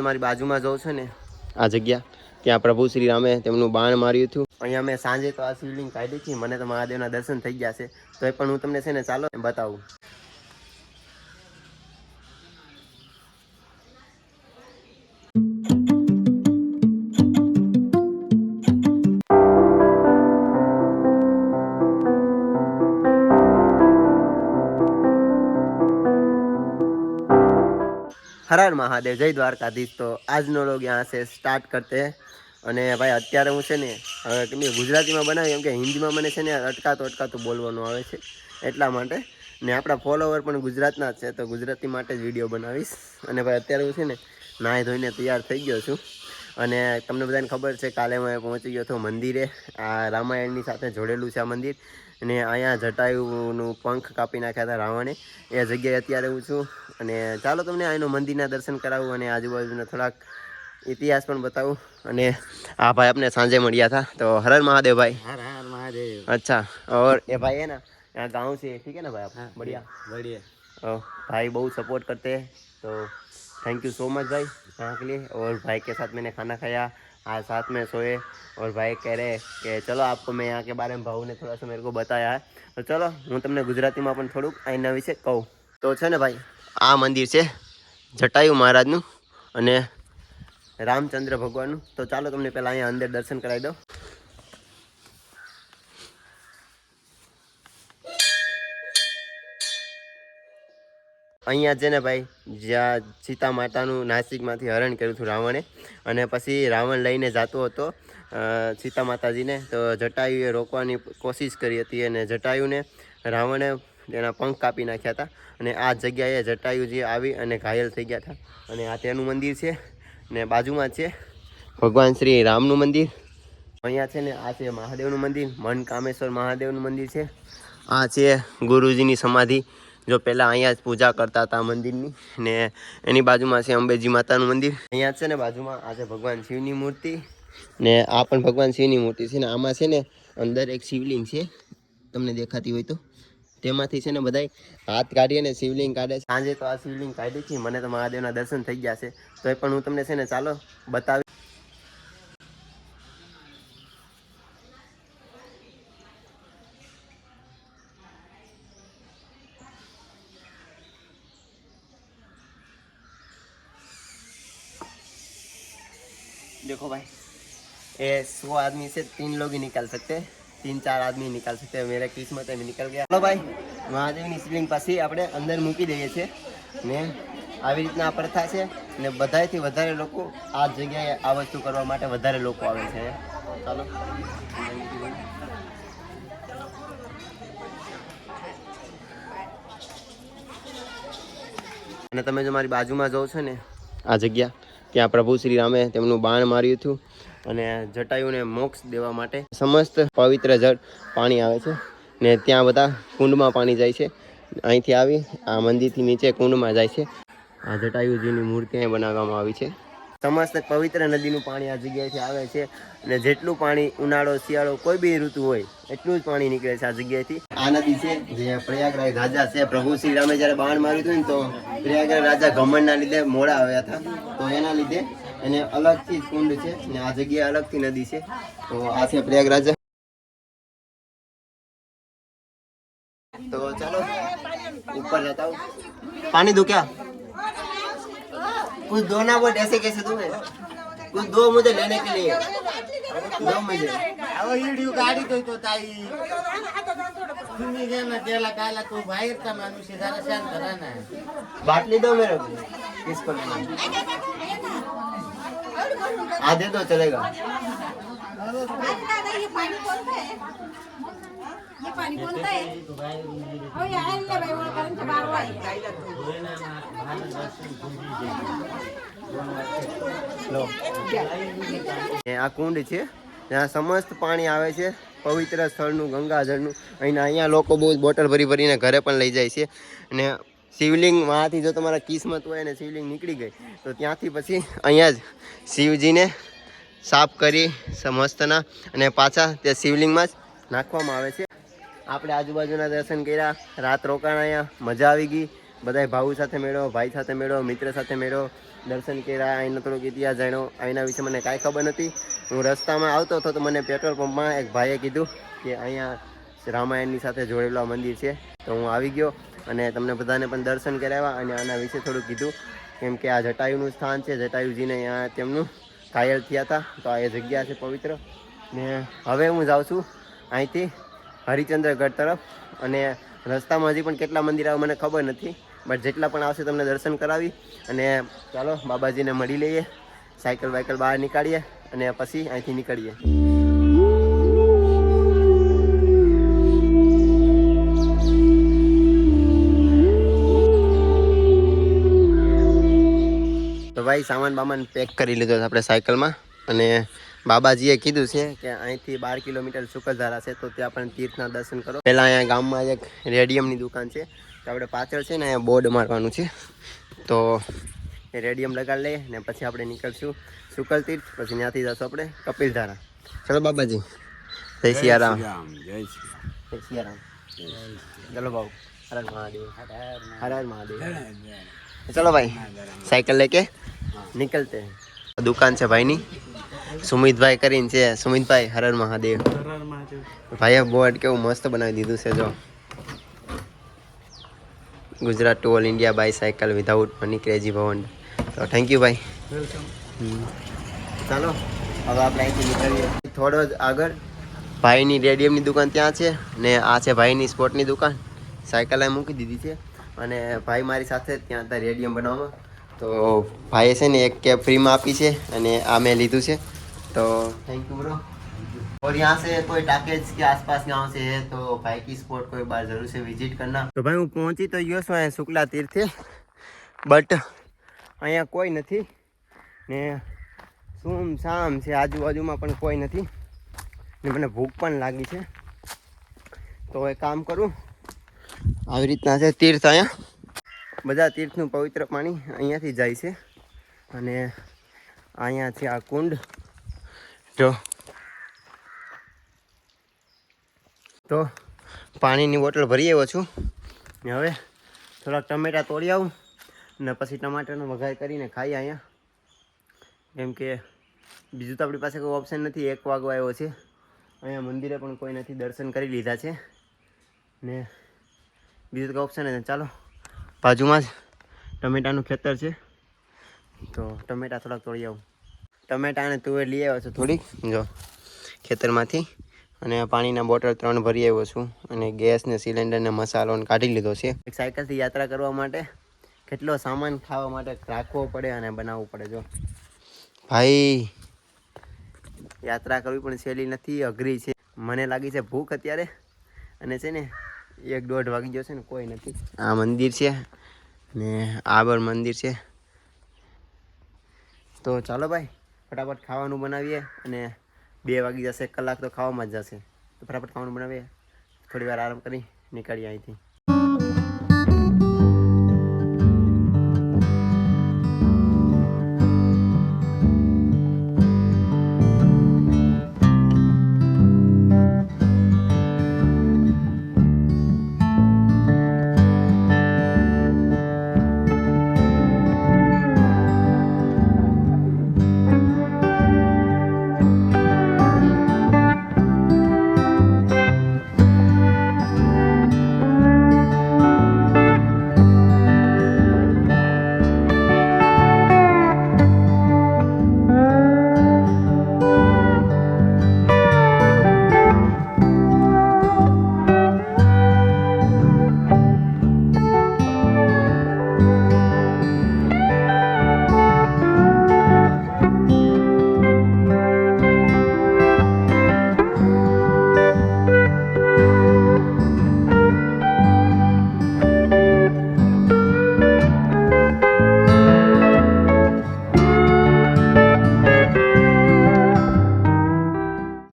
તમારી બાજુમાં જોઉં છે ને આ જગ્યા, ત્યાં પ્રભુ શ્રી રામે તેમનું બાણ માર્યું હતું. અહીંયા મેં સાંજે તો આ શિવલિંગ કાઢી હતી. મને તો મહાદેવના દર્શન થઈ ગયા છે, તો એ પણ હું તમને છે ને ચાલો બતાવું. हर हर महादेव, जय द्वारकाधीश। तो આજનો લોગ यहाँ से સ્ટાર્ટ करते हैं। અને ભાઈ અત્યારે હું છે ને કેમ કે ગુજરાતીમાં બનાવી, એમ કે હિન્દીમાં મને છે ને અટકાતું બોલવાનું આવે છે, એટલા માટે. ને આપણા ફોલોવર પણ ગુજરાતના જ છે, તો ગુજરાતી માટે જ વિડીયો બનાવીશ. અને ભાઈ અત્યારે હું છે ને નાહી ધોઈને તૈયાર થઈ ગયો છું. અને તમને બધાને ખબર છે, કાલે હું પહોંચી ગયો હતો મંદિરે. આ રામાયણની સાથે જોડેલું છે આ મંદિર. અને અહીંયા જટાયુનું પંખ કાપી નાખ્યા હતા રાવણે, એ જગ્યાએ અત્યારે હું છું. અને ચાલો તમને અહીંનો મંદિરના દર્શન કરાવું અને આજુબાજુના થોડાક ઇતિહાસ પણ બતાવું. અને આ ભાઈ अपने सांझे મળ્યા था, तो हर हर महादेव भाई। हर हर महादेव। अच्छा, और ये भाई है ना यहाँ गांव से, ठीक है ना भाई? आप हाँ, बढ़िया बढ़िया। भाई बहुत सपोर्ट करते हैं, तो थैंक यू सो मच भाई यहाँ के लिए। और भाई के साथ मैंने खाना खाया, आज साथ में सोए। और भाई कह रहे कि चलो आपको मैं यहाँ के बारे में भाऊ ने थोड़ा सा मेरे को बताया है, तो चलो હું તમને ગુજરાતીમાં પણ થોડુંક એના વિશે કહું. તો છે ને ભાઈ, આ મંદિર છે જટાયુ મહારાજનું અને રામચંદ્ર ભગવાનનું. તો ચાલો તમને પહેલાં અહીંયા અંદર દર્શન કરાવી દઉં. અહીંયા છે ને ભાઈ, જ્યાં સીતા માતાનું નાસિકમાંથી હરણ કર્યું હતું રાવણે, અને પછી રાવણ લઈને જતો હતો સીતા માતાજીને, તો જટાયુએ રોકવાની કોશિશ કરી હતી. અને જટાયુને રાવણે તેના પંખ કાપી નાખ્યા હતા. અને આ જગ્યાએ જટાયુજી આવી અને ઘાયલ થઈ ગયા હતા. અને આ તેનું મંદિર છે. ને બાજુમાં છે ભગવાન શ્રી રામનું મંદિર. અહીંયા છે ને આ છે મહાદેવનું મંદિર, મનકામેશ્વર મહાદેવનું મંદિર છે. આ છે ગુરુજીની સમાધિ, જો પહેલાં અહીંયા જ પૂજા કરતા હતા મંદિરની. ને એની બાજુમાં છે અંબેજી માતાનું મંદિર. અહીંયા છે ને બાજુમાં આ છે ભગવાન શિવની મૂર્તિ, ને આ પણ ભગવાન શિવની મૂર્તિ છે. ને આમાં છે ને અંદર એક શિવલિંગ છે, તમને દેખાતી હોય તો. તેમાંથી છે ને બધા હાથ કાઢીએ ને શિવલિંગ કાઢે છે. સાંજે તો આ શિવલિંગ કાઢી હતી. મને તો મહાદેવના દર્શન થઈ ગયા છે, તો એ પણ હું તમને છે ને ચાલો બતાવી. देखो भाई, ये 100 आदमी से 3 लोग ही निकाल सकते हैं, 3-4 आदमी निकाल सकते हैं. मेरा किस्मत है, मैं निकल गया. चलो भाई, મહાદેવની શિવલિંગ પાસે આપણે અંદર મૂકી દઈએ છીએ. ને આવી રીતના આ પ્રથા છે. ને બધાથી વધારે લોકો આ જગ્યાએ આ વસ્તુ કરવા માટે વધારે લોકો આવે છે. ચાલો, અને તમે જો મારી બાજુમાં જોવો છો ને આ જગ્યા, ત્યાં પ્રભુ શ્રી રામે તેમનું બાણ માર્યું હતું. અને જટાયુને મોક્ષ દેવા માટે સમસ્ત પવિત્ર જળ પાણી આવે છે. ને ત્યાં બધા કુંડમાં પાણી જાય છે. અહીંથી આવી આ મંદિરથી નીચે કુંડમાં જાય છે. આ જટાયુજીની મૂર્તિ અહીં બનાવવામાં આવી છે. સમસ્ત પવિત્ર નદીનું પાણી આ જગ્યાએથી આવે છે. અને જેટલું પાણી ઉનાળો શિયાળો કોઈ બી ઋતુ હોય એટલું જ પાણી નીકળે છે આ જગ્યાએથી. આ નદી છે જે પ્રયાગરાજ રાજા છે, પ્રભુ શ્રી રામે જ્યારે બાણ માર્યું હતું ને, તો પ્રયાગરાજ રાજા ઘમંડના લીધે મોડા આવ્યા હતા, તો એના લીધે એને અલગથી કુંડ છે. ને આ જગ્યાએ અલગથી નદી છે. તો આ છે પ્રયાગરાજ. तो चलो ऊपर रहता हूँ. पानी दो क्या? कुछ दो ना, वो ऐसे कैसे दूंगे? कुछ दो मुझे लेने के लिए, दो मुझे. अब वीडियो गाड़ी तो ताई सुनी गया ना, तेला काला तू बाहर का मनुष्य जरा शांत रहना है. बाटली दो मेरे को. किसको लेना? आ दे दो, चलेगा. ये पानी बोलता है ओ यार ले भाई वो करन से बाहर आई લો, આ કુંડ છે, ત્યાં સમસ્ત પાણી આવે છે, પવિત્ર સ્થળનું, ગંગાજળનું. અહીંયા લોકો બહુ બોટલ ભરીને ઘરે પણ લઈ જાય છે. અને શિવલિંગમાંથી જો તમારા કિસ્મત હોય અને શિવલિંગ નીકળી ગઈ, તો ત્યાંથી પછી અહીંયા જ શિવજીને સાફ કરી સમસ્તના અને પાછા તે શિવલિંગમાં જ નાખવામાં આવે છે. આપણે આજુબાજુના દર્શન કર્યા, રાત રોકાણ અહીંયા, મજા આવી ગઈ. બધાય ભાऊ સાથે મેળો, ભાઈ સાથે મેળો, મિત્ર સાથે મેળો. દર્શન કર્યા, અહીંનો થોડોક ઇતિહાસ જાણ્યો. અહીંના વિશે મને કાંઈ ખબર નથી. હું રસ્તામાં આવતો હતો તો મને પેટ્રોલ પંપમાં એક ભાઈએ કીધું કે અહીંયા રામાયણની સાથે જોડેલું આ મંદિર છે. તો હું આવી ગયો અને તમને બધાને પણ દર્શન કરાવ્યા અને આના વિશે થોડું કીધું, કેમ કે આ જટાયુનું સ્થાન છે. જટાયુજીને અહીંયા તેમનું ઘાયલ થયા હતા, તો આ એ જગ્યા છે પવિત્ર. ને હવે હું જાઉં છું અહીંથી હરિચંદ્રગઢ તરફ, અને રસ્તામાં હજી પણ કેટલા મંદિર આવે મને ખબર નથી, બટ જેટલા પણ આવશે તમને દર્શન કરાવી. અને ચાલો બાબાજીને મળી લઈએ, સાયકલ વાયકલ બહાર નીકાળીએ અને પછી અહીંથી નીકળીએ. તો ભાઈ સામાન બામાન પેક કરી લીધો છે આપણે સાયકલમાં, અને બાબાજીએ કીધું છે કે અહીંથી 12 કિલોમીટર સુકલધારા છે, તો ત્યાં પણ તીર્થના દર્શન કરો. પહેલાં અહીંયા ગામમાં એક રેડિયમની દુકાન છે, તો આપણે પાછળ છે ને અહીંયા બોર્ડ મારવાનું છે, તો એ રેડિયમ લગાડી લઈએ ને પછી આપણે નીકળશું સુકલ તીર્થ, પછી ત્યાંથી જશું આપણે કપિલધારા. ચલો બાબાજી, જય સિયારામ. જય સિયારામ. ચલો બાબુ, હર હર મહાદેવ, હર હર મહાદેવ. ચલો ભાઈ સાયકલ લેકે નીકળતે हैं. દુકાન છે ભાઈની, સુમિતભાઈ કરીને છે. સુમિતભાઈ હર હર મહાદેવ. ભાઈએ બોર્ડ કેવું મસ્ત બનાવી દીધું છે જો, Gujarat to all India by cycle without money crazy Bhavan. તો થેન્ક યુ ભાઈ. ચાલો હવે આપણે અહીંથી નીકળીએ. થોડો જ આગળ ભાઈની રેડિયમની દુકાન ત્યાં છે, ને આ છે ભાઈની સ્પોર્ટની દુકાન. સાયકલ અહીં મૂકી દીધી છે, અને ભાઈ મારી સાથે ત્યાં હતા રેડિયમ બનાવવામાં. તો ભાઈએ છે ને એક કેબ ફ્રીમાં આપી છે, અને આ મેં લીધું છે. तो थैंक यू ब्रो. और यहाँ से कोई टाकेज के आसपास गांव से है तो भाई की स्पॉट को एक बार जरूर से विजिट करना. तो भाई હું પહોંચી તો ગયો છું અહીંયા શુક્લા તીર્થે, બટ અહીંયા કોઈ નથી ને સુમ સામ છે, આજુબાજુમાં પણ કોઈ નથી ને મને ભૂખ પણ લાગી છે. તો એક કામ કરું, આવી રીતના છે તીર્થ. અહીંયા બધા તીર્થનું પવિત્ર પાણી અહીંયાથી જાય છે, અને અહીંયા છે આ કુંડ. જો તો પાણીની બોટલ ભરી આવ્યો છું ને હવે થોડાક ટમેટા તોડી આવું ને પછી ટમાટરનો વઘાર કરીને ખાઈએ અહીંયા, કેમ કે બીજું તો આપણી પાસે કોઈ ઓપ્શન નથી. 1 વાગવા આવ્યો છે, અહીંયા મંદિરે પણ કોઈ નથી, દર્શન કરી લીધા છે ને બીજું તો કોઈ ઓપ્શન નથી. ચાલો બાજુમાં જ ટમેટાનું ખેતર છે, તો ટમેટા થોડાક તોડી આવું. ટમેટા અને તુવેર લઈ આવ્યો છું થોડીક જો ખેતરમાંથી, અને પાણીના બોટલ 3 ભરી આવ્યો છું, અને ગેસ ને સિલિન્ડર ને મસાલો કાઢી લીધો છે. એક સાયકલથી યાત્રા કરવા માટે કેટલો સામાન ખાવા માટે રાખવો પડે અને બનાવવું પડે. જો ભાઈ યાત્રા કરવી પણ સહેલી નથી, અઘરી છે. મને લાગી છે ભૂખ અત્યારે, અને છે ને 1-1.5 વાગી ગયો છે ને કોઈ નથી. આ મંદિર છે ને આ પણ મંદિર છે. તો ચાલો ભાઈ ફટાફટ ખાવાનું બનાવીએ, અને 2 વાગી જશે, 1 કલાક તો ખાવામાં જ જશે. તો ફટાફટ ખાવાનું બનાવીએ, થોડી વાર આરામ કરી નીકળીએ અહીંથી.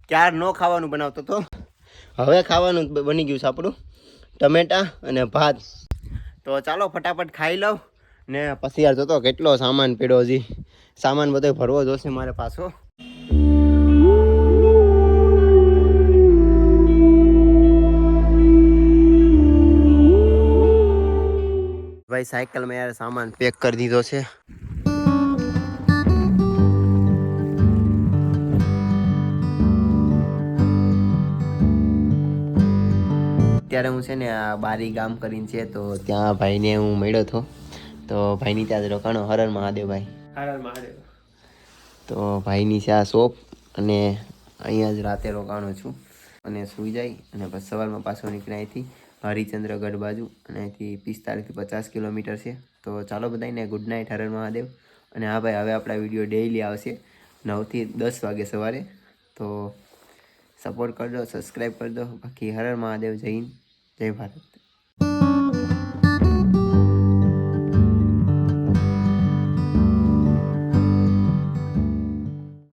ક્યાર નો ખાવાનું બનાવતો તો હવે ખાવાનું બની ગયું છે આપણું, ટમેટા અને ભાત. તો ચાલો ફટાફટ ખાઈ લઉં ને પછી યાર જોતો કેટલો સામાન પડ્યો, હજી સામાન બધો ભરવો જોશે મારે પાછો. ભાઈ સાયકલમાં યાર સામાન પેક કરી દીધો છે. અત્યારે હું છે ને આ બારી ગામ કરીને છે તો ત્યાં ભાઈને હું મળ્યો હતો. તો ભાઈની ત્યાં જ રોકાણો. હરર મહાદેવ ભાઈ. હર મહાદેવ. તો ભાઈની છે આ શોપ અને અહીંયા જ રાતે રોકાણો છું અને સૂઈ જાય અને પછી સવારમાં પાછો નીકળે અહીંથી હરિચંદ્રગઢ બાજુ અને અહીંથી 45 થી 50 કિલોમીટર છે. તો ચાલો બધાને ગુડ નાઇટ હરર મહાદેવ. અને હા ભાઈ હવે આપણા વિડીયો ડેઈલી આવશે 9 થી 10 વાગે સવારે. તો સપોર્ટ કરજો, સબસ્ક્રાઈબ કરી દો. બાકી હરર મહાદેવ. જય હિન્દ, જય ભારત.